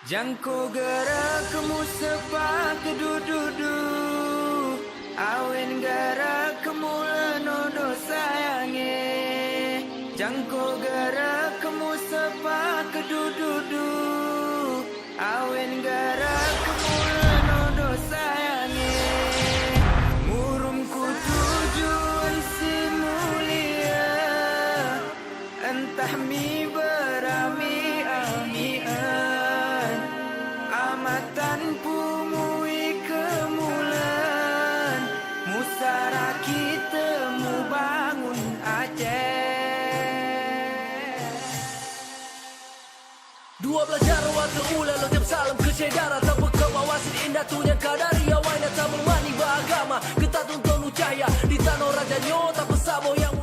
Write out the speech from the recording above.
Jangko gerak kemu sepak kedududu, awen gerak kemu lenodo sayange. Jangko gerak kemu sepak kedududu, awen gerak kemu lenodo sayange. Murumku tujuan si mulia, entah mi berami amian. Amatan pumui kemulan, musara kita mu bangun Aceh. Dua belajar warga ula lo tiap salam ke cedara tanpa kewawasan indah tunya kadari awalnya tak bermani beragama kita tuntun cahaya di tanah raja nyo tak pesabo yang mulia.